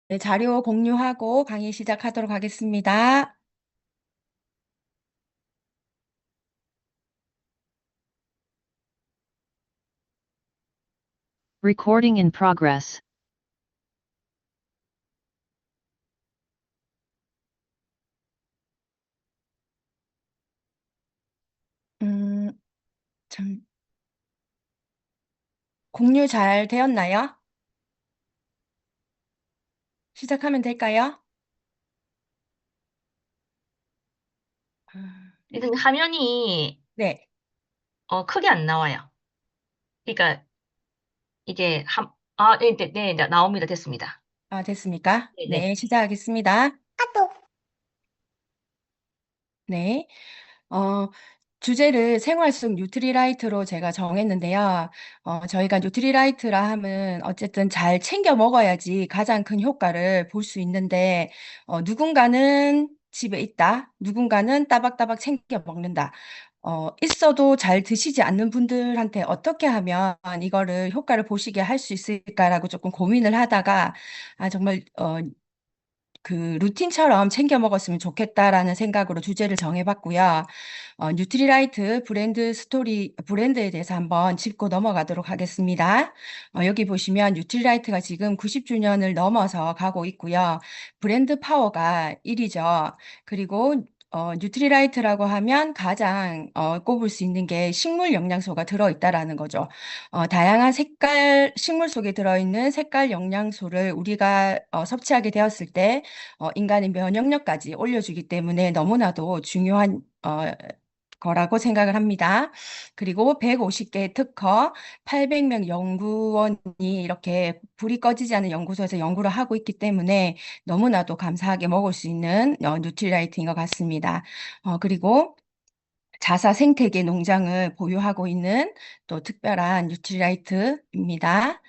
네, 자료 공유하고 강의 시작하도록 하겠습니다. Recording in progress. 음, 참, 공유 잘 되었나요? 시작하면 될까요? 아, 근데 화면이 네, 크게 안 나와요. 그러니까 이게 네, 나옵니다. 됐습니다. 됐습니까? 네네. 네, 시작하겠습니다. 네. 어, 주제를 생활 속 뉴트리라이트로 제가 정했는데요. 저희가 뉴트리라이트라 하면 어쨌든 잘 챙겨 먹어야지 가장 큰 효과를 볼 수 있는데, 누군가는 집에 있다, 누군가는 따박따박 챙겨 먹는다. 있어도 잘 드시지 않는 분들한테 어떻게 하면 이거를 효과를 보시게 할 수 있을까라고 조금 고민을 하다가, 정말, 그 루틴처럼 챙겨 먹었으면 좋겠다라는 생각으로 주제를 정해봤고요. 뉴트리라이트 브랜드에 대해서 한번 짚고 넘어가도록 하겠습니다. 여기 보시면 뉴트리라이트가 지금 90주년을 넘어서 가고 있고요. 브랜드 파워가 1위죠. 그리고 뉴트리라이트라고 하면 가장 꼽을 수 있는 게 식물 영양소가 들어있다라는 거죠. 다양한 식물 속에 들어있는 색깔 영양소를 우리가 섭취하게 되었을 때 인간의 면역력까지 올려주기 때문에 너무나도 중요한 거라고 생각을 합니다. 그리고 150개의 특허, 800명 연구원이 이렇게 불이 꺼지지 않은 연구소에서 연구를 하고 있기 때문에 너무나도 감사하게 먹을 수 있는 뉴트리라이트인 것 같습니다. 그리고 자사 생태계 농장을 보유하고 있는 또 특별한 뉴트리라이트입니다.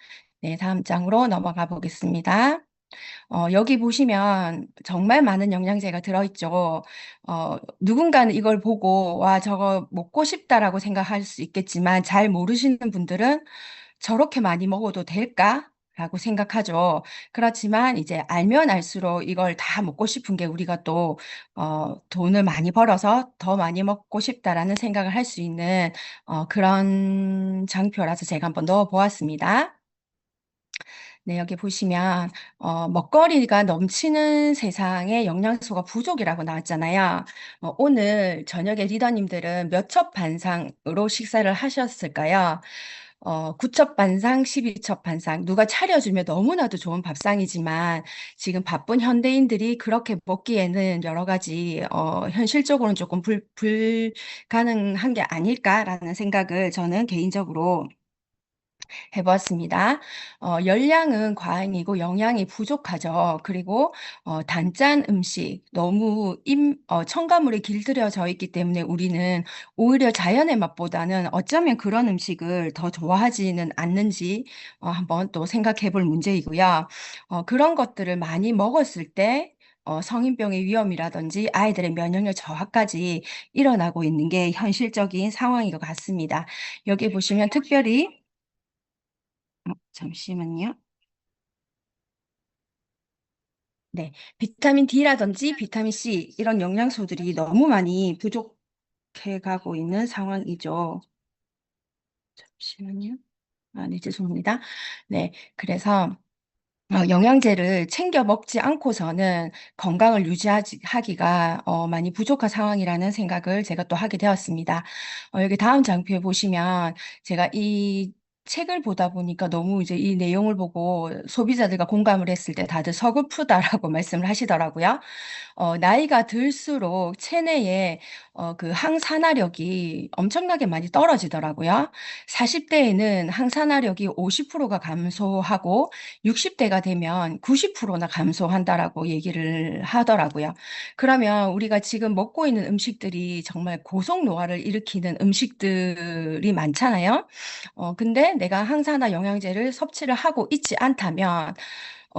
네, 다음 장으로 넘어가 보겠습니다. 여기 보시면 정말 많은 영양제가 들어있죠. 누군가는 이걸 보고, 와, 저거 먹고 싶다라고 생각할 수 있겠지만, 잘 모르시는 분들은 저렇게 많이 먹어도 될까? 라고 생각하죠. 그렇지만 이제 알면 알수록 이걸 다 먹고 싶은 게 우리가 또, 돈을 많이 벌어서 더 많이 먹고 싶다라는 생각을 할 수 있는, 그런 장표라서 제가 한번 넣어 보았습니다. 네, 여기 보시면 먹거리가 넘치는 세상에 영양소가 부족이라고 나왔잖아요. 오늘 저녁에 리더님들은 몇 첩 반상으로 식사를 하셨을까요? 9첩 반상, 12첩 반상. 누가 차려주면 너무나도 좋은 밥상이지만 지금 바쁜 현대인들이 그렇게 먹기에는 여러 가지 현실적으로는 조금 불가능한 게 아닐까라는 생각을 저는 개인적으로 해보았습니다. 열량은 과잉이고 영양이 부족하죠. 그리고 단짠 음식, 너무 첨가물이 길들여져 있기 때문에 우리는 오히려 자연의 맛보다는 어쩌면 그런 음식을 더 좋아하지는 않는지 한번 또 생각해 볼 문제이고요. 그런 것들을 많이 먹었을 때 성인병의 위험이라든지 아이들의 면역력 저하까지 일어나고 있는 게 현실적인 상황인 것 같습니다. 여기 보시면 특별히 잠시만요. 네, 비타민 D라든지 비타민 C 이런 영양소들이 너무 많이 부족해 가고 있는 상황이죠. 잠시만요. 네, 죄송합니다. 네, 그래서 영양제를 챙겨 먹지 않고서는 건강을 유지하기가 많이 부족한 상황이라는 생각을 제가 또 하게 되었습니다. 여기 다음 장표에 보시면 제가 이 책을 보다 보니까 너무 이제 이 내용을 보고 소비자들과 공감을 했을 때 다들 서글프다라고 말씀을 하시더라고요. 나이가 들수록 체내에 그 항산화력이 엄청나게 많이 떨어지더라고요. 40대에는 항산화력이 50%가 감소하고 60대가 되면 90%나 감소한다라고 얘기를 하더라고요. 그러면 우리가 지금 먹고 있는 음식들이 정말 고속 노화를 일으키는 음식들이 많잖아요. 근데 내가 항산화 영양제를 섭취를 하고 있지 않다면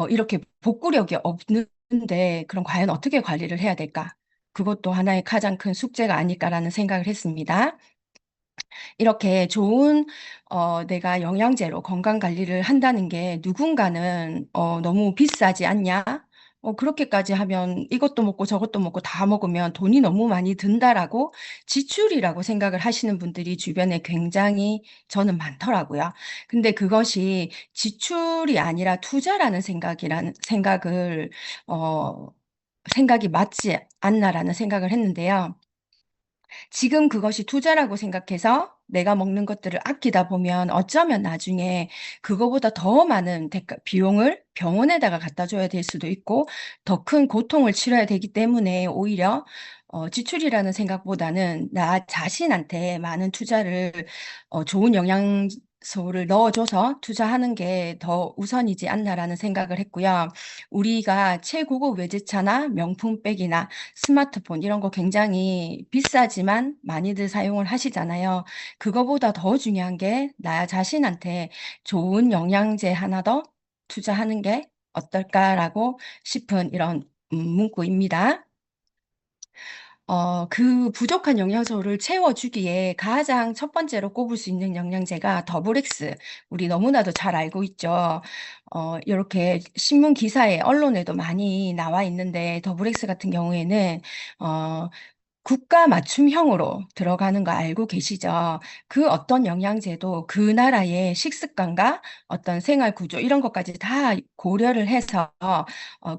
이렇게 복구력이 없는데 그럼 과연 어떻게 관리를 해야 될까? 그것도 하나의 가장 큰 숙제가 아닐까라는 생각을 했습니다. 이렇게 좋은 내가 영양제로 건강 관리를 한다는 게 누군가는 너무 비싸지 않냐? 그렇게까지 하면 이것도 먹고 저것도 먹고 다 먹으면 돈이 너무 많이 든다라고 지출이라고 생각을 하시는 분들이 주변에 굉장히 저는 많더라고요. 근데 그것이 지출이 아니라 투자라는 어, 생각이 맞지 않나라는 생각을 했는데요. 지금 그것이 투자라고 생각해서 내가 먹는 것들을 아끼다 보면 어쩌면 나중에 그거보다 더 많은 비용을 병원에다가 갖다 줘야 될 수도 있고 더 큰 고통을 치러야 되기 때문에 오히려 지출이라는 생각보다는 나 자신한테 많은 투자를 좋은 영양소를 넣어줘서 투자하는 게 더 우선이지 않나라는 생각을 했고요. 우리가 최고급 외제차나 명품백이나 스마트폰 이런 거 굉장히 비싸지만 많이들 사용을 하시잖아요. 그거보다 더 중요한 게 나 자신한테 좋은 영양제 하나 더 투자하는 게 어떨까라고 싶은 이런 문구입니다. 그 부족한 영양소를 채워주기에 가장 첫 번째로 꼽을 수 있는 영양제가 더블엑스. 우리 너무나도 잘 알고 있죠. 이렇게 신문 기사에 언론에도 많이 나와 있는데 더블엑스 같은 경우에는 어, 국가 맞춤형으로 들어가는 거 알고 계시죠? 그 어떤 영양제도 그 나라의 식습관과 어떤 생활 구조 이런 것까지 다 고려를 해서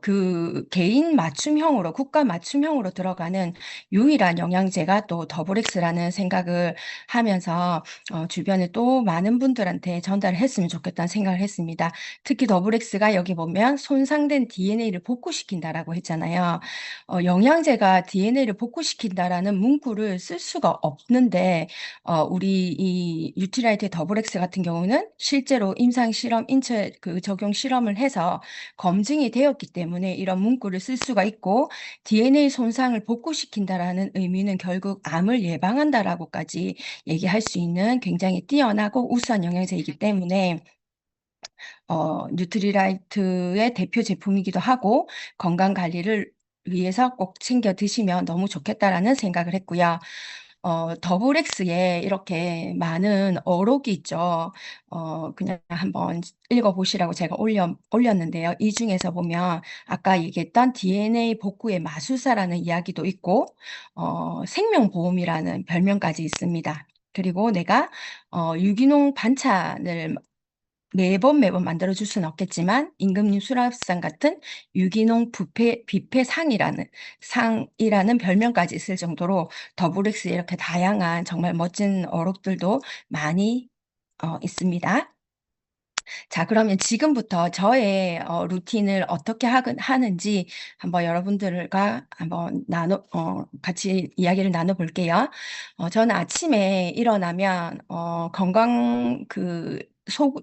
그 개인 맞춤형으로 국가 맞춤형으로 들어가는 유일한 영양제가 또 더블엑스라는 생각을 하면서 주변에 또 많은 분들한테 전달을 했으면 좋겠다는 생각을 했습니다. 특히 더블엑스가 여기 보면 손상된 DNA를 복구시킨다라고 했잖아요. 영양제가 DNA를 복구시킨다라는 문구를 쓸 수가 없는데 우리 이 뉴트리라이트의 더블엑스 같은 경우는 실제로 임상 실험, 인체 그 적용 실험을 해서 검증이 되었기 때문에 이런 문구를 쓸 수가 있고 DNA 손상을 복구시킨다라는 의미는 결국 암을 예방한다라고까지 얘기할 수 있는 굉장히 뛰어나고 우수한 영양제이기 때문에 뉴트리라이트의 대표 제품이기도 하고 건강 관리를 위해서 꼭 챙겨 드시면 너무 좋겠다라는 생각을 했고요. 더블엑스에 이렇게 많은 어록이 있죠. 그냥 한번 읽어보시라고 제가 올렸는데요. 이 중에서 보면 아까 얘기했던 DNA 복구의 마술사라는 이야기도 있고, 생명보험이라는 별명까지 있습니다. 그리고 내가 유기농 반찬을 매번 만들어줄 수는 없겠지만 임금님 수납상 같은 유기농 상이라는 별명까지 있을 정도로 더블엑스에 이렇게 다양한 정말 멋진 어록들도 많이 있습니다. 자, 그러면 지금부터 저의 루틴을 어떻게 하는지 한번 여러분들과 한번 같이 이야기를 나눠볼게요. 저는 아침에 일어나면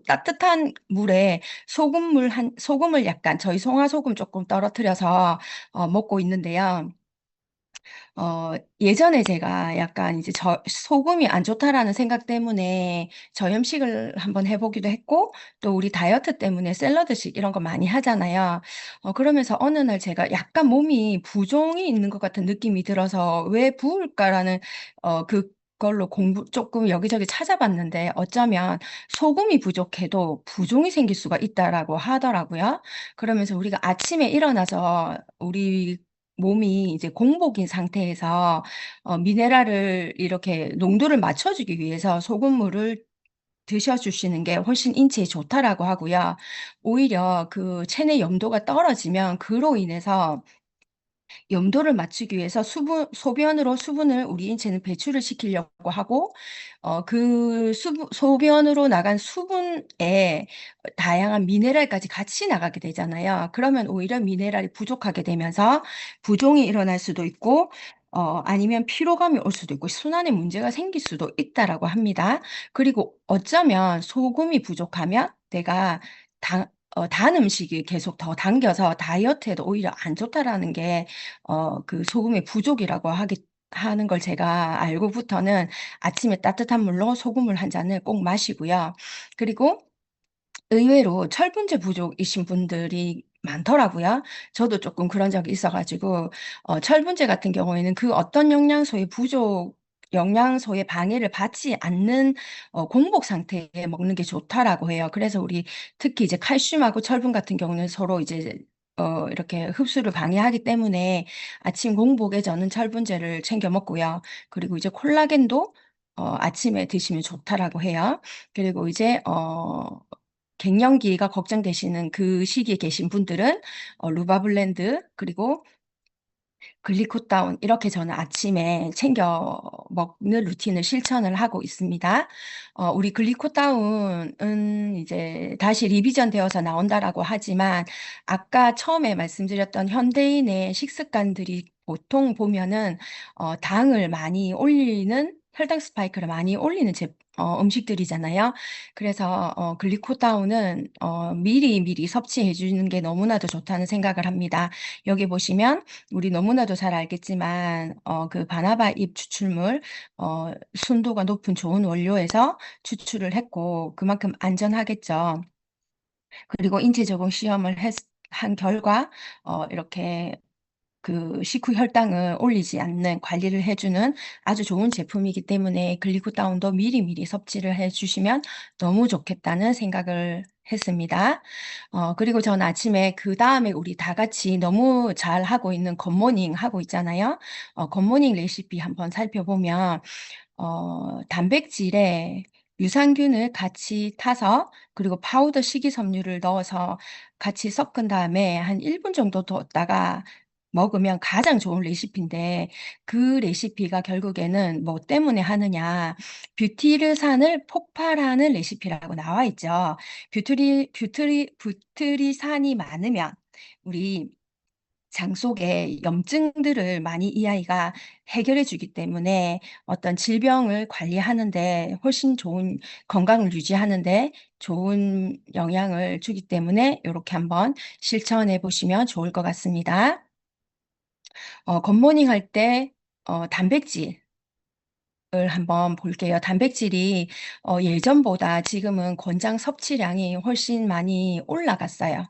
따뜻한 물에 소금을 약간 저희 송화소금 조금 떨어뜨려서 먹고 있는데요. 예전에 제가 약간 이제 소금이 안 좋다라는 생각 때문에 저염식을 한번 해보기도 했고, 또 우리 다이어트 때문에 샐러드식 이런 거 많이 하잖아요. 그러면서 어느 날 제가 약간 몸이 부종이 있는 것 같은 느낌이 들어서 왜 부을까라는, 그걸로 조금 여기저기 찾아봤는데 어쩌면 소금이 부족해도 부종이 생길 수가 있다라고 하더라고요. 그러면서 우리가 아침에 일어나서 우리 몸이 이제 공복인 상태에서 미네랄을 이렇게 농도를 맞춰주기 위해서 소금물을 드셔주시는 게 훨씬 인체에 좋다라고 하고요. 오히려 그 체내 염도가 떨어지면 그로 인해서 염도를 맞추기 위해서 소변으로 수분을 우리 인체는 배출을 시키려고 하고, 소변으로 나간 수분에 다양한 미네랄까지 같이 나가게 되잖아요. 그러면 오히려 미네랄이 부족하게 되면서 부종이 일어날 수도 있고, 아니면 피로감이 올 수도 있고, 순환에 문제가 생길 수도 있다라고 합니다. 그리고 어쩌면 소금이 부족하면 내가 단 음식이 계속 더 당겨서 다이어트에도 오히려 안 좋다라는 게 그 소금의 부족이라고 하는 걸 제가 알고부터는 아침에 따뜻한 물로 소금물 한 잔을 꼭 마시고요. 그리고 의외로 철분제 부족이신 분들이 많더라고요. 저도 조금 그런 적이 있어 가지고 철분제 같은 경우에는 그 어떤 영양소의 부족 영양소의 방해를 받지 않는 공복 상태에 먹는 게 좋다라고 해요. 그래서 우리 특히 이제 칼슘하고 철분 같은 경우는 서로 이제 이렇게 흡수를 방해하기 때문에 아침 공복에 저는 철분제를 챙겨 먹고요. 그리고 이제 콜라겐도 아침에 드시면 좋다라고 해요. 그리고 이제 갱년기가 걱정되시는 그 시기에 계신 분들은 루바블렌드 그리고 글리코다운 이렇게 저는 아침에 챙겨 먹는 루틴을 실천을 하고 있습니다. 우리 글리코다운은 이제 다시 리비전 되어서 나온다라고 하지만 아까 처음에 말씀드렸던 현대인의 식습관들이 보통 보면은 당을 많이 올리는 혈당 스파이크를 많이 올리는 음식들이잖아요. 그래서 글리코다운은 미리 섭취해 주는 게 너무나도 좋다는 생각을 합니다. 여기 보시면 우리 너무나도 잘 알겠지만 그 바나바 잎 추출물 순도가 높은 좋은 원료에서 추출을 했고 그만큼 안전하겠죠. 그리고 인체 적응 시험을 한 결과 이렇게 그 식후 혈당을 올리지 않는 관리를 해주는 아주 좋은 제품이기 때문에 글리코다운도 미리미리 섭취를 해주시면 너무 좋겠다는 생각을 했습니다. 그리고 전 아침에 그 다음에 우리 다 같이 너무 잘 하고 있는 굿모닝 하고 있잖아요. 굿모닝 레시피 한번 살펴보면 단백질에 유산균을 같이 타서 그리고 파우더 식이섬유를 넣어서 같이 섞은 다음에 한 1분 정도 뒀다가 먹으면 가장 좋은 레시피인데 그 레시피가 결국에는 뭐 때문에 하느냐 뷰티르산을 폭발하는 레시피라고 나와 있죠. 뷰트리산이 많으면 우리 장 속에 염증들을 많이 이 아이가 해결해 주기 때문에 어떤 질병을 관리하는데 훨씬 좋은 건강을 유지하는데 좋은 영향을 주기 때문에 요렇게 한번 실천해 보시면 좋을 것 같습니다. 굿모닝 할 때 단백질 을 한번 볼게요. 단백질이 예전보다 지금은 권장 섭취량이 훨씬 많이 올라갔어요.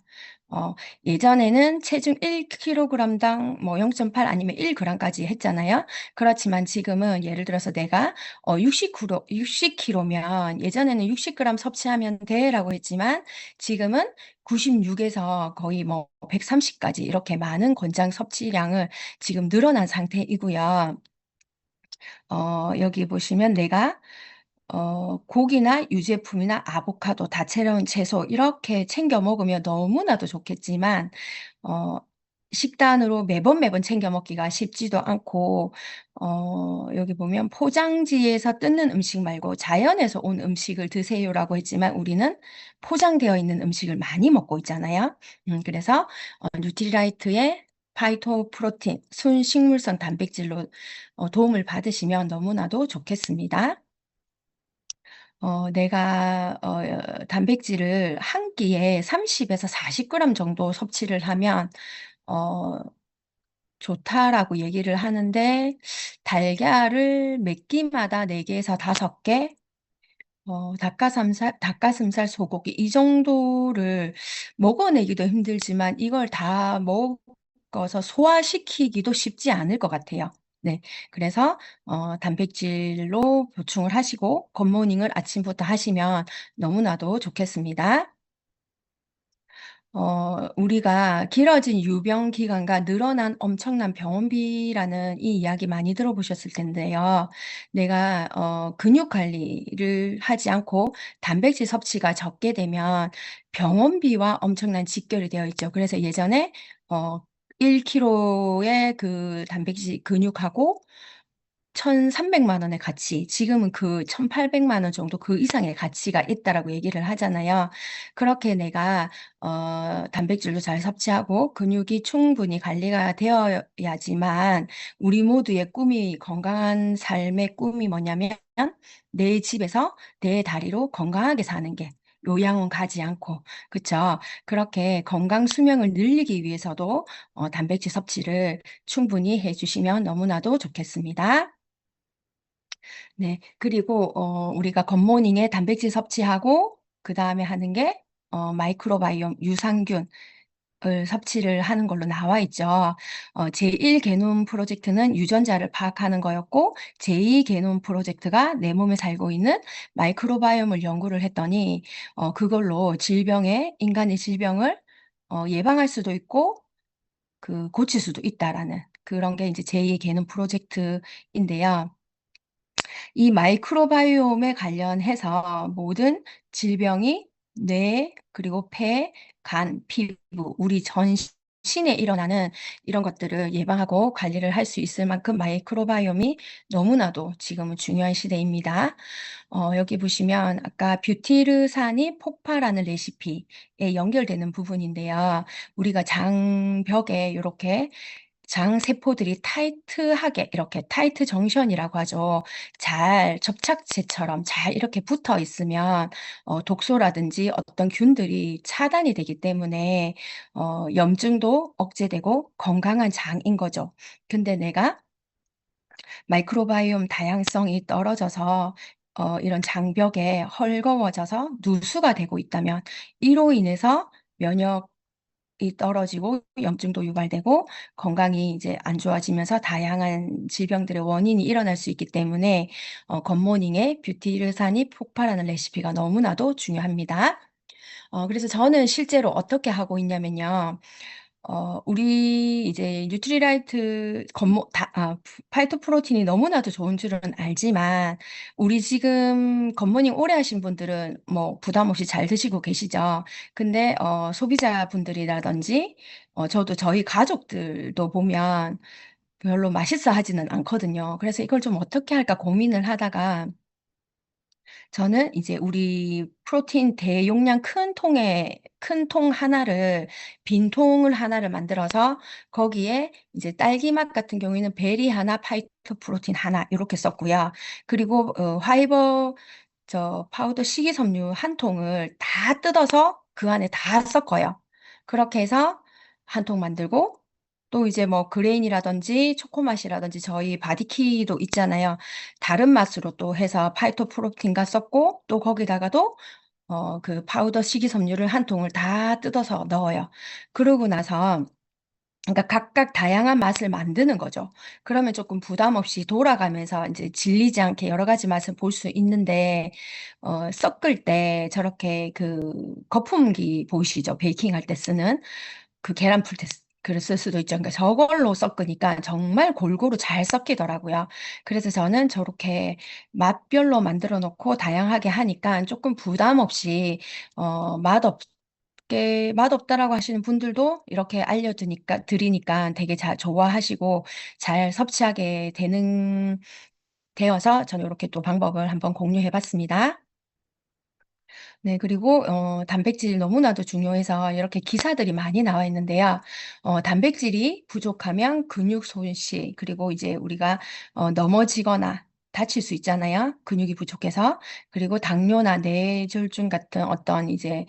어, 예전에는 체중 1kg당 뭐 0.8 아니면 1g까지 했잖아요. 그렇지만 지금은 예를 들어서 내가 60kg면 예전에는 60g 섭취하면 돼라고 했지만 지금은 96에서 거의 뭐 130까지 이렇게 많은 권장 섭취량을 지금 늘어난 상태이고요. 여기 보시면 내가 고기나 유제품이나 아보카도, 다채로운 채소 이렇게 챙겨 먹으면 너무나도 좋겠지만 어, 식단으로 매번 챙겨 먹기가 쉽지도 않고 여기 보면 포장지에서 뜯는 음식 말고 자연에서 온 음식을 드세요라고 했지만 우리는 포장되어 있는 음식을 많이 먹고 있잖아요. 그래서 뉴트리라이트의 파이토 프로틴, 순식물성 단백질로 도움을 받으시면 너무나도 좋겠습니다. 내가 단백질을 한 끼에 30에서 40g 정도 섭취를 하면 어, 좋다라고 얘기를 하는데 달걀을 몇 끼마다 4개에서 5개, 닭가슴살, 소고기 이 정도를 먹어내기도 힘들지만 이걸 다 먹어서 소화시키기도 쉽지 않을 것 같아요. 네, 그래서 단백질로 보충을 하시고 굿모닝을 아침부터 하시면 너무나도 좋겠습니다. 우리가 길어진 유병 기간과 늘어난 엄청난 병원비라는 이 이야기 많이 들어보셨을 텐데요. 내가 근육 관리를 하지 않고 단백질 섭취가 적게 되면 병원비와 엄청난 직결이 되어 있죠. 그래서 예전에 1kg의 그 단백질 근육하고 1,300만 원의 가치, 지금은 그 1,800만 원 정도 그 이상의 가치가 있다라고 얘기를 하잖아요. 그렇게 내가 단백질도 잘 섭취하고 근육이 충분히 관리가 되어야지만 우리 모두의 꿈이 건강한 삶의 꿈이 뭐냐면 내 집에서 내 다리로 건강하게 사는 게 요양원 가지 않고 그쵸? 그렇게 건강 수명을 늘리기 위해서도 단백질 섭취를 충분히 해주시면 너무나도 좋겠습니다. 네. 그리고 우리가 굿모닝에 단백질 섭취하고 그다음에 하는 게 마이크로바이옴 유산균 섭취를 하는 걸로 나와 있죠. 제1 게놈 프로젝트는 유전자를 파악하는 거였고, 제2 게놈 프로젝트가 내 몸에 살고 있는 마이크로바이옴을 연구를 했더니, 그걸로 인간의 질병을 예방할 수도 있고, 고칠 수도 있다라는 그런 게 이제 제2 게놈 프로젝트인데요. 이 마이크로바이옴에 관련해서 모든 질병이 뇌, 그리고 폐, 간, 피부, 우리 전신에 일어나는 이런 것들을 예방하고 관리를 할 수 있을 만큼 마이크로바이옴이 너무나도 지금은 중요한 시대입니다. 여기 보시면 아까 뷰티르산이 폭발하는 레시피에 연결되는 부분인데요. 우리가 장벽에 이렇게 장 세포들이 타이트하게 이렇게 타이트 정션이라고 하죠. 잘 접착제처럼 잘 이렇게 붙어 있으면 독소라든지 어떤 균들이 차단이 되기 때문에 염증도 억제되고 건강한 장인 거죠. 근데 내가 마이크로바이옴 다양성이 떨어져서 이런 장벽에 헐거워져서 누수가 되고 있다면 이로 인해서 면역이 떨어지고 염증도 유발되고 건강이 이제 안 좋아지면서 다양한 질병들의 원인이 일어날 수 있기 때문에 굿모닝의 뷰티르산이 폭발하는 레시피가 너무나도 중요합니다. 그래서 저는 실제로 어떻게 하고 있냐면요. 우리 이제 뉴트리라이트 파이토프로틴이 너무나도 좋은 줄은 알지만 우리 지금 굿모닝 오래 하신 분들은 뭐 부담 없이 잘 드시고 계시죠. 근데 소비자분들이라든지 저도 저희 가족들도 보면 별로 맛있어 하지는 않거든요. 그래서 이걸 좀 어떻게 할까 고민을 하다가 저는 이제 우리 프로틴 대용량 큰 통 하나를 빈 통을 하나를 만들어서 거기에 이제 딸기 맛 같은 경우에는 베리 하나, 파이토프로틴 하나 요렇게 썼고요. 그리고 화이버 파우더 식이섬유 한 통을 다 뜯어서 그 안에 다 섞어요. 그렇게 해서 한 통 만들고 또 이제 뭐 그레인이라든지 초코맛이라든지 저희 바디키도 있잖아요. 다른 맛으로 또 해서 파이토프로틴과 섞고 또 거기다가도 그 파우더 식이섬유를 한 통을 다 뜯어서 넣어요. 그러고 나서 그러니까 각각 다양한 맛을 만드는 거죠. 그러면 조금 부담 없이 돌아가면서 이제 질리지 않게 여러 가지 맛을 볼 수 있는데 섞을 때 저렇게 그 거품기 보이시죠? 베이킹할 때 쓰는 그 계란풀 그를 쓸 수도 있죠. 그러니까 저걸로 섞으니까 정말 골고루 잘 섞이더라고요. 그래서 저는 저렇게 맛별로 만들어 놓고 다양하게 하니까 조금 부담 없이 맛없다라고 하시는 분들도 이렇게 드리니까 되게 좋아하시고 잘 섭취하게 되어서 저는 이렇게 또 방법을 한번 공유해 봤습니다. 네. 그리고 단백질이 너무나도 중요해서 이렇게 기사들이 많이 나와 있는데요. 단백질이 부족하면 근육 손실 그리고 이제 우리가 넘어지거나 다칠 수 있잖아요, 근육이 부족해서. 그리고 당뇨나 뇌졸중 같은 어떤 이제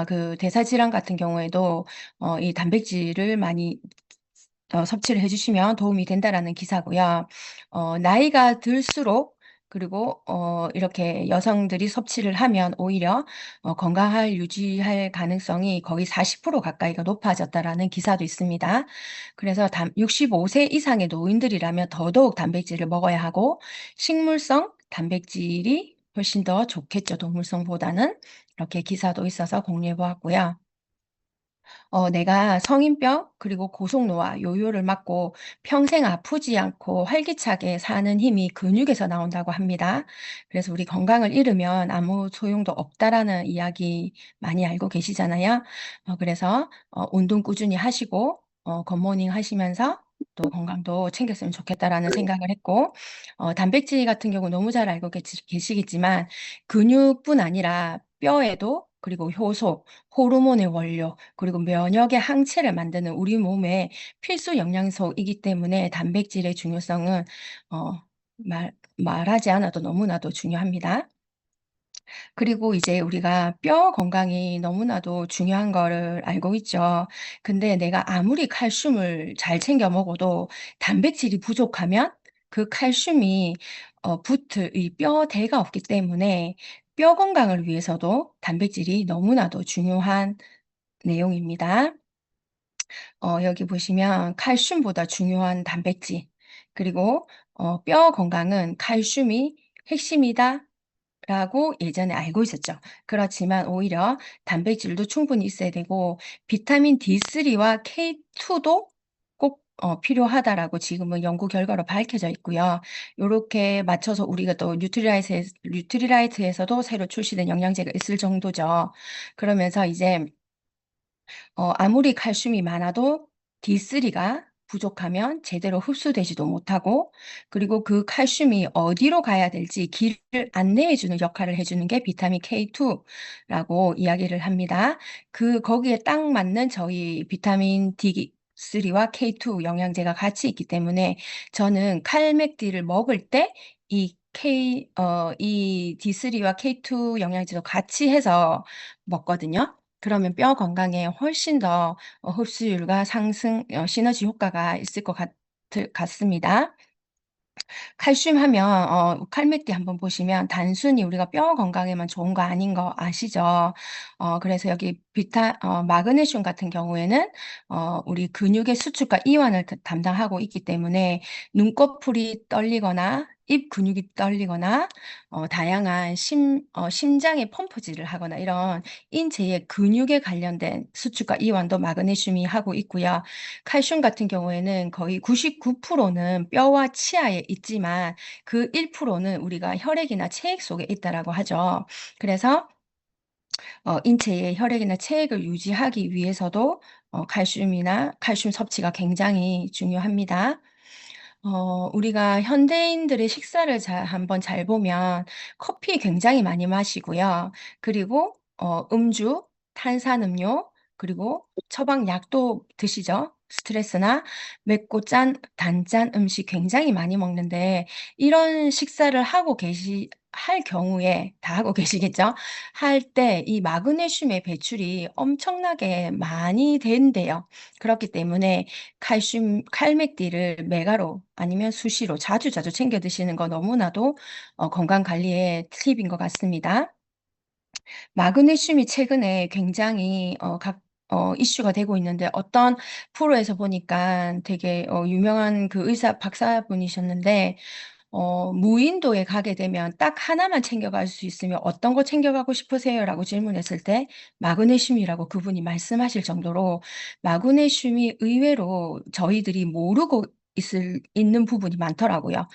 그 대사 질환 같은 경우에도 이 단백질을 많이 섭취를 해 주시면 도움이 된다라는 기사고요. 나이가 들수록 그리고 이렇게 여성들이 섭취를 하면 오히려 건강을 유지할 가능성이 거의 40% 가까이가 높아졌다라는 기사도 있습니다. 그래서 65세 이상의 노인들이라면 더더욱 단백질을 먹어야 하고 식물성 단백질이 훨씬 더 좋겠죠, 동물성보다는. 이렇게 기사도 있어서 공유해 보았고요. 내가 성인병 그리고 고속노화, 요요를 막고 평생 아프지 않고 활기차게 사는 힘이 근육에서 나온다고 합니다. 그래서 우리 건강을 잃으면 아무 소용도 없다라는 이야기 많이 알고 계시잖아요. 그래서 운동 꾸준히 하시고 굿모닝 하시면서 또 건강도 챙겼으면 좋겠다라는 생각을 했고 단백질 같은 경우 너무 잘 알고 계시겠지만 근육뿐 아니라 뼈에도 그리고 효소, 호르몬의 원료 그리고 면역의 항체를 만드는 우리 몸의 필수 영양소이기 때문에 단백질의 중요성은 어 말하지 않아도 너무나도 중요합니다. 그리고 이제 우리가 뼈 건강이 너무나도 중요한 거를 알고 있죠. 근데 내가 아무리 칼슘을 잘 챙겨 먹어도 단백질이 부족하면 그 칼슘이 붙을 이 뼈대가 없기 때문에 뼈 건강을 위해서도 단백질이 너무나도 중요한 내용입니다. 여기 보시면 칼슘보다 중요한 단백질, 그리고 뼈 건강은 칼슘이 핵심이다. 라고 예전에 알고 있었죠. 그렇지만 오히려 단백질도 충분히 있어야 되고 비타민 D3와 K2도 꼭 필요하다라고 지금은 연구 결과로 밝혀져 있고요. 요렇게 맞춰서 우리가 또 뉴트리라이트에서도 새로 출시된 영양제가 있을 정도죠. 그러면서 이제 아무리 칼슘이 많아도 D3가 부족하면 제대로 흡수되지도 못하고, 그리고 그 칼슘이 어디로 가야 될지 길을 안내해 주는 역할을 해 주는 게 비타민 K2라고 이야기를 합니다. 거기에 딱 맞는 저희 비타민 D3와 K2 영양제가 같이 있기 때문에 저는 칼맥디를 먹을 때 이 D3와 K2 영양제도 같이 해서 먹거든요. 그러면 뼈 건강에 훨씬 더 흡수율과 상승 시너지 효과가 있을 것 같습니다. 칼슘 하면 칼맥디 한번 보시면 단순히 우리가 뼈 건강에만 좋은 거 아닌 거 아시죠? 그래서 여기 마그네슘 같은 경우에는 우리 근육의 수축과 이완을 담당하고 있기 때문에 눈꺼풀이 떨리거나 입 근육이 떨리거나 다양한 심장의 펌프질을 하거나 이런 인체의 근육에 관련된 수축과 이완도 마그네슘이 하고 있고요. 칼슘 같은 경우에는 거의 99%는 뼈와 치아에 있지만 그 1%는 우리가 혈액이나 체액 속에 있다라고 하죠. 그래서 인체의 혈액이나 체액을 유지하기 위해서도 칼슘 섭취가 굉장히 중요합니다. 우리가 현대인들의 식사를 한번 잘 보면 커피 굉장히 많이 마시고요. 그리고 음주, 탄산음료, 그리고 처방약도 드시죠. 스트레스나 맵고 단짠 음식 굉장히 많이 먹는데 이런 식사를 할 경우에 다 하고 계시겠죠? 할 때 이 마그네슘의 배출이 엄청나게 많이 된대요. 그렇기 때문에 칼맥디를 메가로 아니면 수시로 자주자주 챙겨 드시는 거 너무나도 건강 관리의 팁인 것 같습니다. 마그네슘이 최근에 굉장히 이슈가 되고 있는데 어떤 프로에서 보니까 되게 유명한 그 의사 박사분이셨는데 무인도에 가게 되면 딱 하나만 챙겨갈 수 있으면 "어떤 거 챙겨가고 싶으세요?"라고 질문했을 때 마그네슘이라고 그분이 말씀하실 정도로 마그네슘이 의외로 저희들이 모르고 있는 부분이 많더라고요.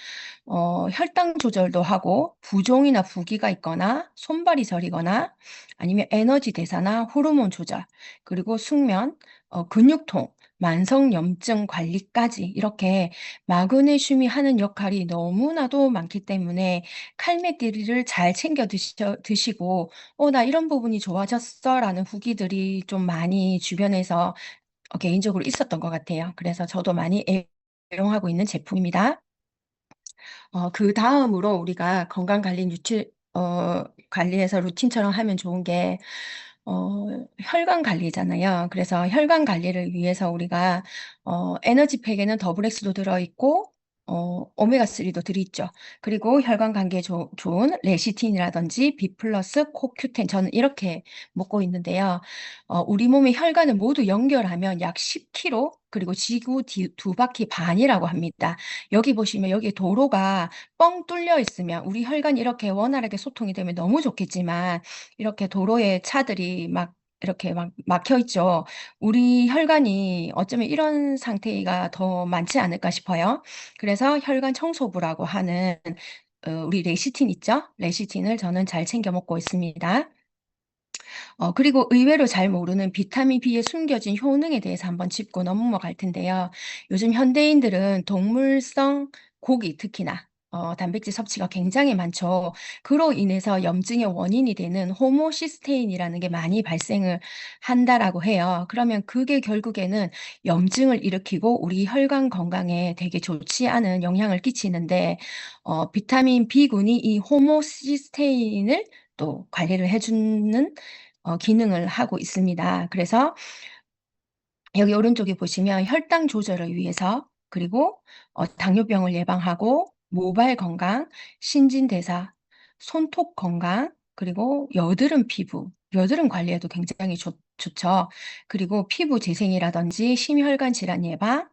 혈당 조절도 하고 부종이나 부기가 있거나 손발이 저리거나 아니면 에너지 대사나 호르몬 조절, 그리고 숙면, 근육통, 만성 염증 관리까지 이렇게 마그네슘이 하는 역할이 너무나도 많기 때문에 칼맥디를 잘 챙겨 드시고 나 이런 부분이 좋아졌어."라는 후기들이 좀 많이 주변에서 개인적으로 있었던 것 같아요. 그래서 저도 많이 애용하고 있는 제품입니다. 그다음으로 우리가 건강 관리 관리에서 루틴처럼 하면 좋은 게 혈관 관리잖아요. 그래서 혈관 관리를 위해서 우리가 에너지팩에는 더블엑스도 들어있고 오메가3도 들어있죠. 그리고 혈관 관계에 좋은 레시틴이라든지 B+ 코큐텐, 저는 이렇게 먹고 있는데요. 우리 몸의 혈관을 모두 연결하면 약 10km, 그리고 지구 두 바퀴 반이라고 합니다. 여기 보시면 여기 도로가 뻥 뚫려 있으면 우리 혈관이 이렇게 원활하게 소통이 되면 너무 좋겠지만 이렇게 도로에 차들이 막 이렇게 막 막혀 있죠. 우리 혈관이 어쩌면 이런 상태가 더 많지 않을까 싶어요. 그래서 혈관 청소부라고 하는 우리 레시틴 있죠? 레시틴을 저는 잘 챙겨 먹고 있습니다. 그리고 의외로 잘 모르는 비타민 B의 숨겨진 효능에 대해서 한번 짚고 넘어갈 텐데요. 요즘 현대인들은 동물성 고기, 특히나 단백질 섭취가 굉장히 많죠. 그로 인해서 염증의 원인이 되는 호모시스테인이라는 게 많이 발생을 한다라고 해요. 그러면 그게 결국에는 염증을 일으키고 우리 혈관 건강에 되게 좋지 않은 영향을 끼치는데 비타민 B군이 이 호모시스테인을 또 관리를 해 주는 기능을 하고 있습니다. 그래서 여기 오른쪽에 보시면 혈당 조절을 위해서, 그리고 당뇨병을 예방하고 모발 건강, 신진대사, 손톱 건강, 그리고 여드름 피부, 여드름 관리에도 굉장히 좋죠. 그리고 피부 재생이라든지 심혈관 질환 예방,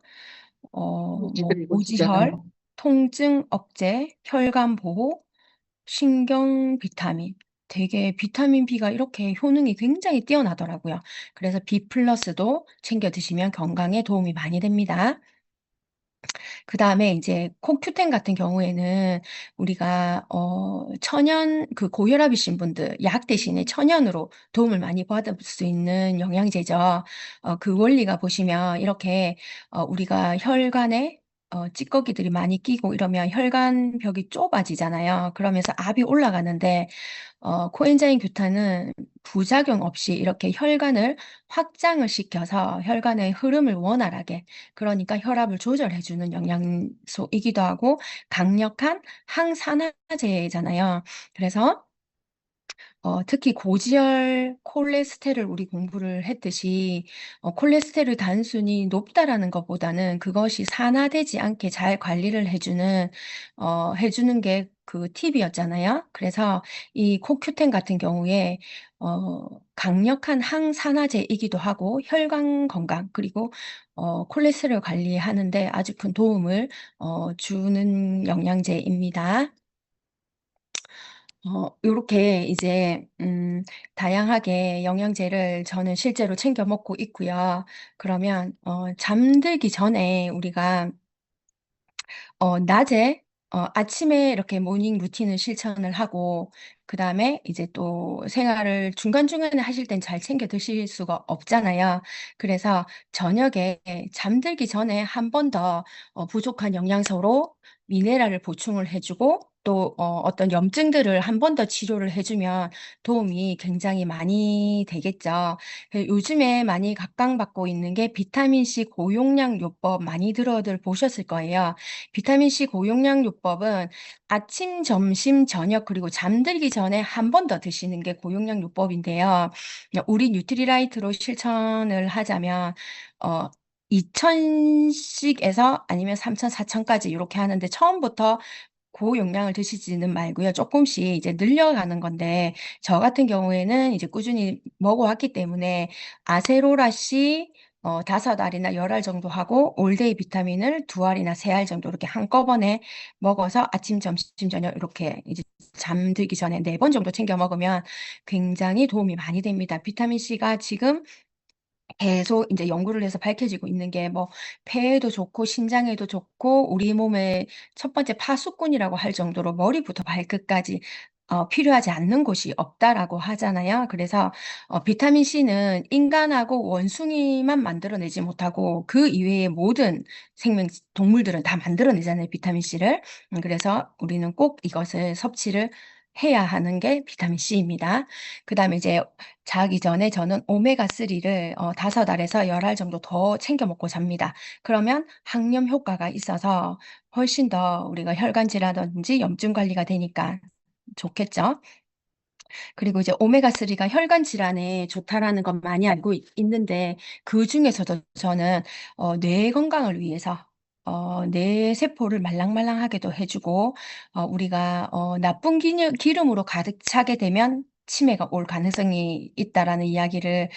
뭐 그리고 진짜, 고지혈, 통증 억제, 혈관 보호, 신경 비타민. 되게 비타민 B가 이렇게 효능이 굉장히 뛰어나더라고요. 그래서 B 플러스도 챙겨 드시면 건강에 도움이 많이 됩니다. 그다음에 이제 코큐텐 같은 경우에는 우리가 천연 그 고혈압이신 분들 약 대신에 천연으로 도움을 많이 받을 수 있는 영양제죠. 그 원리가 보시면 이렇게 우리가 혈관에 찌꺼기들이 많이 끼고 이러면 혈관벽이 좁아지잖아요. 그러면서 압이 올라가는데 코엔자임 규탄은 부작용 없이 이렇게 혈관을 확장을 시켜서 혈관의 흐름을 원활하게, 그러니까 혈압을 조절해 주는 영양소이기도 하고 강력한 항산화제잖아요. 그래서 특히 고지혈 콜레스테롤 우리 공부를 했듯이 콜레스테롤이 단순히 높다라는 것보다는 그것이 산화되지 않게 잘 관리를 해 주는 게 그 팁이었잖아요. 그래서 이 코큐텐 같은 경우에 강력한 항산화제이기도 하고 혈관 건강 그리고 콜레스테롤 관리하는 데 아주 큰 도움을 주는 영양제입니다. 요렇게 이제 다양하게 영양제를 저는 실제로 챙겨 먹고 있고요. 그러면 잠들기 전에 우리가 낮에 아침에 이렇게 모닝 루틴을 실천을 하고 그다음에 이제 또 생활을 중간중간에 하실 땐 잘 챙겨 드실 수가 없잖아요. 그래서 저녁에 잠들기 전에 한 번 더 부족한 영양소로 미네랄을 보충을 해 주고 또 어떤 염증들을 한 번 더 치료를 해 주면 도움이 굉장히 많이 되겠죠. 요즘에 많이 각광받고 있는 게 비타민 C 고용량 요법 많이 들어들 보셨을 거예요. 비타민 C 고용량 요법은 아침, 점심, 저녁 그리고 잠들기 전에 한 번 더 드시는 게 고용량 요법인데요. 우리 뉴트리라이트로 실천을 하자면 2,000 씩에서 아니면 3,000, 4,000 까지 요렇게 하는데 처음부터 고용량을 드시지는 말고요. 쪼끔씩 이제 늘려가는 건데 저 같은 경우에는 이제 꾸준히 먹어 왔기 때문에 아세로라 C 5 알이나 10알 정도 하고 올데이 비타민을 2 알이나 3알 정도 이렇게 한꺼번에 먹어서 아침, 점심, 저녁 이렇게 이제 잠들기 전에 4번 정도 챙겨 먹으면 굉장히 도움이 많이 됩니다. 비타민 C가 지금 계속 인제 연구를 해서 밝혀지고 있는 게 뭐 폐에도 좋고 신장에도 좋고 우리 몸의 첫 번째 파수꾼이라고 할 정도로 머리부터 발끝까지 필요하지 않는 곳이 없다라고 하잖아요. 그래서 비타민 C는 인간하고 원숭이만 만들어내지 못하고 그 이외의 모든 생명 동물들은 다 만들어내잖아요, 비타민 C를. 그래서 우리는 꼭 이것을 섭취를 해야 하는 게 비타민 C입니다. 그다음에 이제 자기 전에 저는 오메가3를 5 알에서 10알 정도 더 챙겨 먹고 잡니다. 그러면 항염 효과가 있어서 훨씬 더 우리가 혈관 질환이라든지 염증 관리가 되니까 좋겠죠. 그리고 이제 오메가3가 혈관 질환에 좋다라는 건 많이 알고 있는데 그중에서도 저는 뇌 건강을 위해서 뇌 세포를 말랑말랑하게도 해 주고 우리가 나쁜 기름으로 가득 차게 되면 치매가 올 가능성이 있다라는 이야기를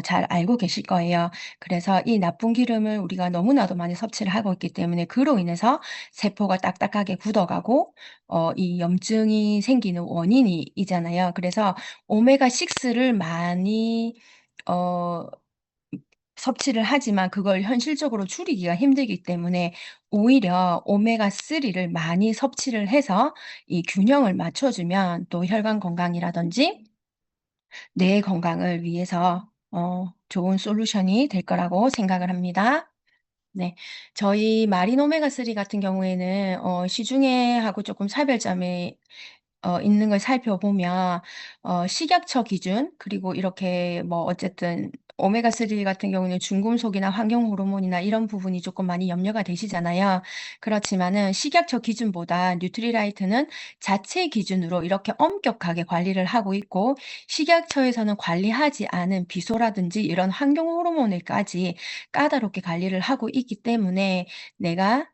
잘 알고 계실 거예요. 그래서 이 나쁜 기름을 우리가 너무나도 많이 섭취를 하고 있기 때문에 그로 인해서 세포가 딱딱하게 굳어가고 이 염증이 생기는 원인이잖아요. 그래서 오메가6를 많이 어 섭취를 하지만 그걸 현실적으로 줄이기가 힘들기 때문에 오히려 오메가3를 많이 섭취를 해서 이 균형을 맞춰 주면 또 혈관 건강이라든지 뇌 건강을 위해서 좋은 솔루션이 될 거라고 생각을 합니다. 네. 저희 마린 오메가3 같은 경우에는 시중에하고 조금 차별점이 있는 걸 살펴보면 식약처 기준 그리고 이렇게 뭐 어쨌든 오메가3 같은 경우는 중금속이나 환경 호르몬이나 이런 부분이 조금 많이 염려가 되시잖아요. 그렇지만은 식약처 기준보다 뉴트리라이트는 자체 기준으로 이렇게 엄격하게 관리를 하고 있고 식약처에서는 관리하지 않은 비소라든지 이런 환경 호르몬을까지 까다롭게 관리를 하고 있기 때문에 내가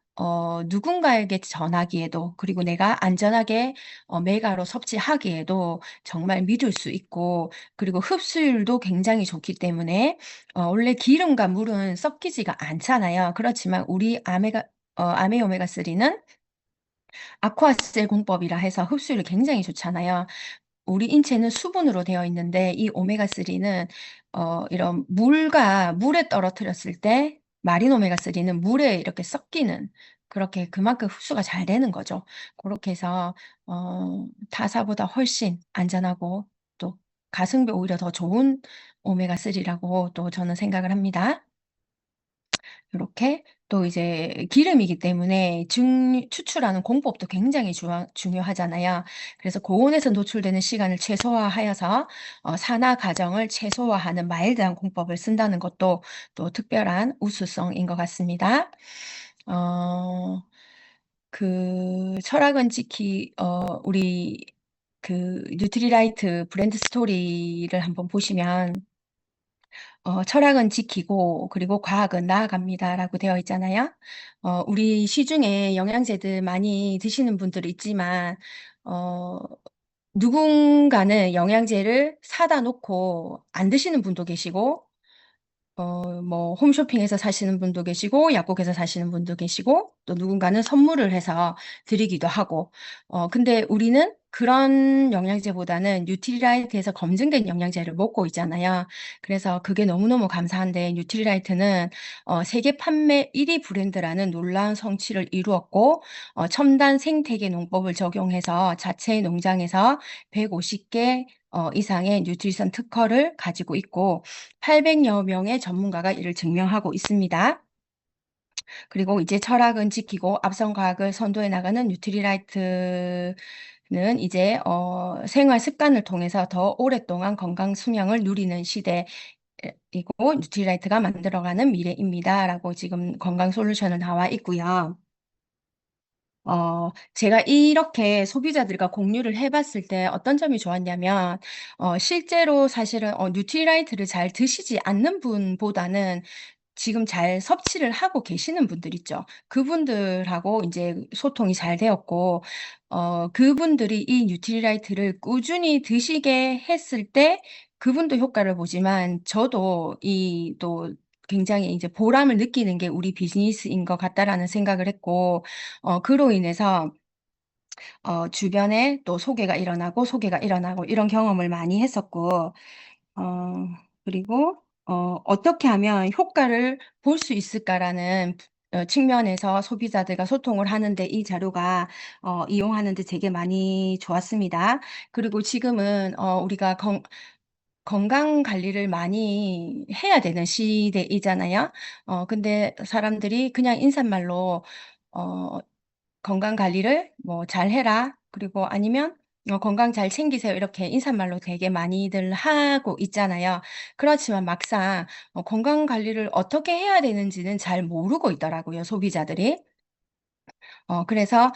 누군가에게 전하기에도, 그리고 내가 안전하게 메가로 섭취하기에도 정말 믿을 수 있고, 그리고 흡수율도 굉장히 좋기 때문에, 원래 기름과 물은 섞이지가 않잖아요. 그렇지만 우리 아메 오메가3는 아쿠아셀 공법이라 해서 흡수율이 굉장히 좋잖아요. 우리 인체는 수분으로 되어 있는데 이 오메가3는 이런 물에 떨어뜨렸을 때 마린 오메가3는 물에 이렇게 섞이는, 그렇게 그만큼 흡수가 잘 되는 거죠. 그렇게 해서 타사보다 훨씬 안전하고 또 가성비 오히려 더 좋은 오메가3라고 또 저는 생각을 합니다. 요렇게 또 이제 기름이기 때문에 추출하는 공법도 굉장히 중요하잖아요. 그래서 고온에서 노출되는 시간을 최소화하여서 산화 과정을 최소화하는 마일드한 공법을 쓴다는 것도 또 특별한 우수성인 것 같습니다. 어 철학은 지키 우리 뉴트리라이트 브랜드 스토리를 한번 보시면 철학은 지키고 그리고 과학은 나아갑니다라고 되어 있잖아요. 우리 시중에 영양제들 많이 드시는 분들 있지만 어 누군가는 영양제를 사다 놓고 안 드시는 분도 계시고, 뭐 홈쇼핑에서 사시는 분도 계시고 약국에서 사시는 분도 계시고, 또 누군가는 선물을 해서 드리기도 하고, 근데 우리는 그런 영양제보다는 뉴트리라이트에서 검증된 영양제를 먹고 있잖아요. 그래서 그게 너무너무 감사한데, 뉴트리라이트는 세계 판매 1위 브랜드라는 놀라운 성취를 이루었고, 첨단 생태계 농법을 적용해서 자체 농장에서 150개 이상의 뉴트리션 특허를 가지고 있고 800여 명의 전문가가 이를 증명하고 있습니다. 그리고 이제 철학은 지키고 앞선 과학을 선도해 나가는 뉴트리라이트는 이제 생활 습관을 통해서 더 오랫동안 건강 수명을 누리는 시대 이고 뉴트리라이트가 만들어가는 미래입니다라고 지금 건강 솔루션을 나와 있고요. 제가 이렇게 소비자들과 공유를 해 봤을 때 어떤 점이 좋았냐면, 실제로 사실은 뉴트리라이트를 잘 드시지 않는 분보다는 지금 잘 섭취를 하고 계시는 분들 있죠. 그분들하고 인제 소통이 잘 되었고, 그분들이 이 뉴트리라이트를 꾸준히 드시게 했을 때 그분도 효과를 보지만 저도 이 또 굉장히 이제 보람을 느끼는 게 '우리 비즈니스인 것 같다.'라는 생각을 했고, 그로 인해서 주변에 또 소개가 일어나고 이런 경험을 많이 했었고, 어 그리고 '어떻게 하면 효과를 볼 수 있을까.'라는 측면에서 소비자들과 소통을 하는데 이 자료가 이용하는 데 되게 많이 좋았습니다. 그리고 지금은 우리가 건강 관리를 많이 해야 되는 시대이잖아요. 근데 사람들이 그냥 인사말로 어 건강 관리를 뭐 "잘해라." 그리고 아니면 "건강 잘 챙기세요." 이렇게 인사말로 되게 많이들 하고 있잖아요. 그렇지만 막상 건강 관리를 어떻게 해야 되는지는 잘 모르고 있더라고요, 소비자들이. 그래서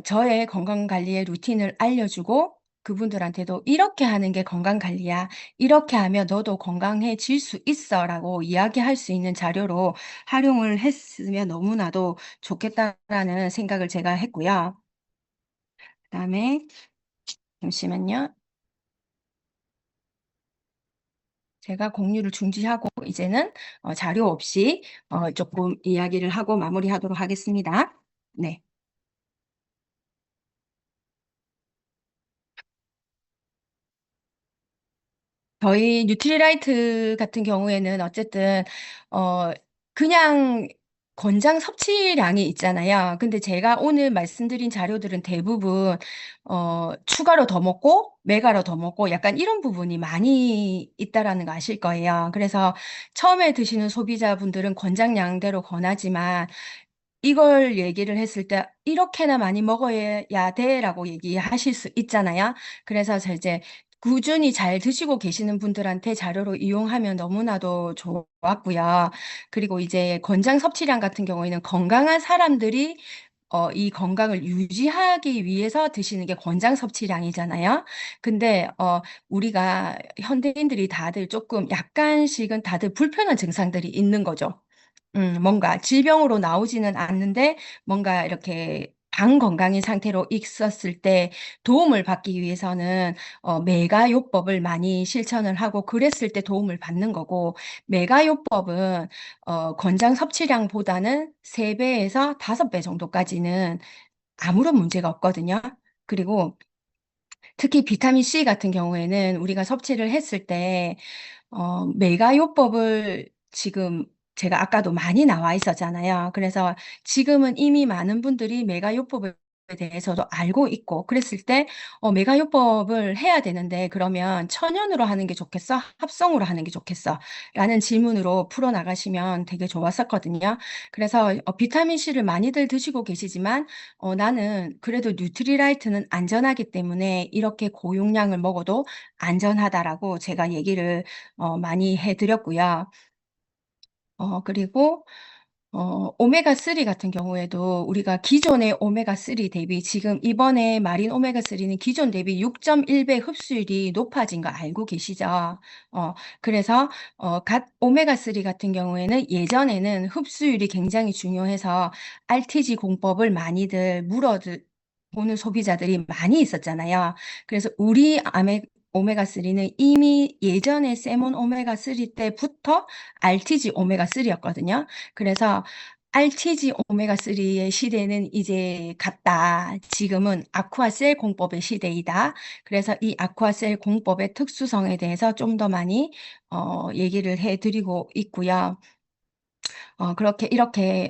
저의 건강 관리의 루틴을 알려주고 그분들한테도 "이렇게 하는 게 건강 관리야. 이렇게 하면 너도 건강해질 수 있어."라고 이야기할 수 있는 자료로 활용을 했으면 너무나도 좋겠다라는 생각을 제가 했고요. 그다음에 잠시만요. 제가 공유를 중지하고 이제는 자료 없이 쪼끔 이야기를 하고 마무리하도록 하겠습니다. 네. 저희 뉴트리라이트 같은 경우에는 어쨌든 어 그냥 권장 섭취량이 있잖아요. 근데 제가 오늘 말씀드린 자료들은 대부분 추가로 더 먹고 메가로 더 먹고 약간 이런 부분이 많이 있다라는 거 아실 거예요. 그래서 처음에 드시는 소비자분들은 권장량대로 권하지만 이걸 얘기를 했을 때 "이렇게나 많이 먹어야 돼."라고 얘기하실 수 있잖아요. 그래서 이제 꾸준히 잘 드시고 계시는 분들한테 자료로 이용하면 너무나도 좋았고요. 그리고 이제 권장 섭취량 같은 경우에는 건강한 사람들이 이 건강을 유지하기 위해서 드시는 게 권장 섭취량이잖아요. 근데 우리가 현대인들이 다들 쪼끔 약간씩은 다들 불편한 증상들이 있는 거죠. 뭔가 질병으로 나오지는 않는데 뭔가 이렇게 반건강인 상태로 있었을 때 도움을 받기 위해서는 메가요법을 많이 실천을 하고 그랬을 때 도움을 받는 거고 메가요법은 권장 섭취량보다는 3배에서 5배 정도까지는 아무런 문제가 없거든요. 그리고 특히 비타민 C 같은 경우에는 우리가 섭취를 했을 때 메가요법을 지금 제가 아까도 많이 나와 있었잖아요. 그래서 지금은 이미 많은 분들이 메가요법에 대해서도 알고 있고 그랬을 때 메가요법을 해야 되는데 그러면 천연으로 하는 게 좋겠어? 합성으로 하는 게 좋겠어? 라는 질문으로 풀어나가시면 되게 좋았었거든요. 그래서 비타민 C를 많이들 드시고 계시지만 나는 그래도 뉴트리라이트는 안전하기 때문에 이렇게 고용량을 먹어도 안전하다라고 제가 얘기를 많이 해 드렸고요. 그리고 오메가3 같은 경우에도 우리가 기존의 오메가3 대비 지금 이번에 마린 오메가3는 기존 대비 6.1배 흡수율이 높아진 거 알고 계시죠? 그래서 오메가3 같은 경우에는 예전에는 흡수율이 굉장히 중요해서 RTG 공법을 많이들 보는 소비자들이 많이 있었잖아요. 그래서 우리 오메가3는 이미 예전에 세몬 오메가3 때부터 RTG 오메가3였거든요. 그래서 RTG 오메가3의 시대는 이제 갔다. 지금은 아쿠아셀 공법의 시대이다. 그래서 이 아쿠아셀 공법의 특수성에 대해서 좀 더 많이 얘기를 해드리고 있고요. 그렇게 이렇게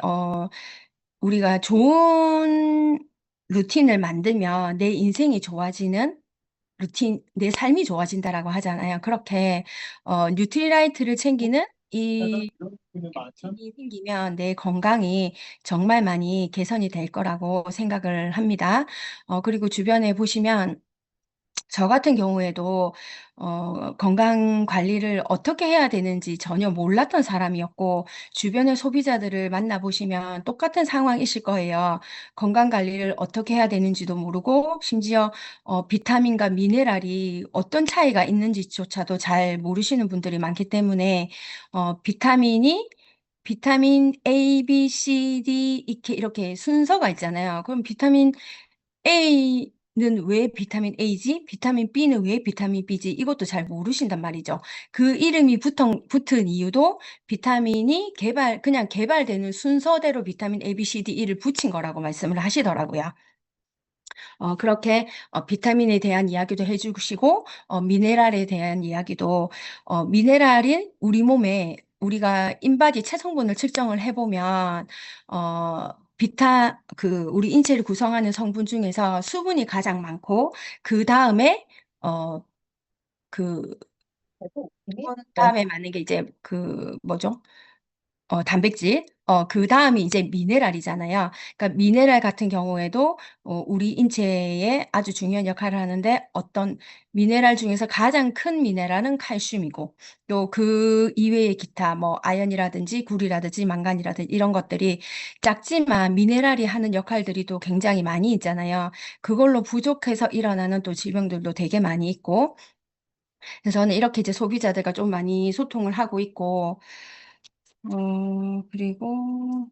우리가 좋은 루틴을 만들면 내 인생이 좋아지는 내 삶이 좋아진다라고 하잖아요. 그렇게 뉴트리라이트를 챙기는 이 루틴이 생기면 내 건강이 정말 많이 개선이 될 거라고 생각을 합니다. 그리고 주변에 보시면 저 같은 경우에도 건강 관리를 어떻게 해야 되는지 전혀 몰랐던 사람이었고 주변의 소비자들을 만나보시면 똑같은 상황이실 거예요. 건강 관리를 어떻게 해야 되는지도 모르고 심지어 비타민과 미네랄이 어떤 차이가 있는지조차도 잘 모르시는 분들이 많기 때문에 비타민 A, B, C, D 이렇게 순서가 있잖아요. 그럼 비타민 A는 왜 비타민 A지? 비타민 B는 왜 비타민 B지? 이것도 잘 모르신단 말이죠. 그 이름이 붙은 이유도 그냥 개발되는 순서대로 비타민 A, B, C, D, E를 붙인 거라고 말씀을 하시더라고요. 그렇게 비타민에 대한 이야기도 해주시고 미네랄에 대한 이야기도 미네랄인 우리 몸에 우리가 인바디 체성분을 측정을 해보면 우리 인체를 구성하는 성분 중에서 수분이 가장 많고 그 다음에 그 다음에 많은 게 이제 뭐죠? 단백질. 그 다음이 이제 미네랄이잖아요. 그러니까 미네랄 같은 경우에도 우리 인체에 아주 중요한 역할을 하는데 어떤 미네랄 중에서 가장 큰 미네랄은 칼슘이고 또 그 이외의 기타 뭐 아연이라든지 구리라든지 망간이라든지 이런 것들이 작지만 미네랄이 하는 역할들이 또 굉장히 많이 있잖아요. 그걸로 부족해서 일어나는 또 질병들도 되게 많이 있고 그래서 저는 이렇게 이제 소비자들과 좀 많이 소통을 하고 있고 그리고,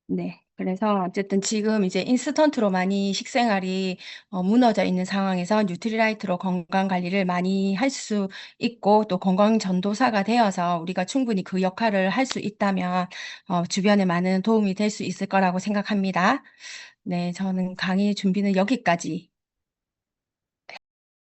네. 그래서 어쨌든 지금 이제 인스턴트로 많이 식생활이 무너져 있는 상황에서 뉴트리라이트로 건강 관리를 많이 할 수 있고 또 건강 전도사가 되어서 우리가 충분히 그 역할을 할 수 있다면 주변에 많은 도움이 될 수 있을 거라고 생각합니다. 네. 저는 강의 준비는 여기까지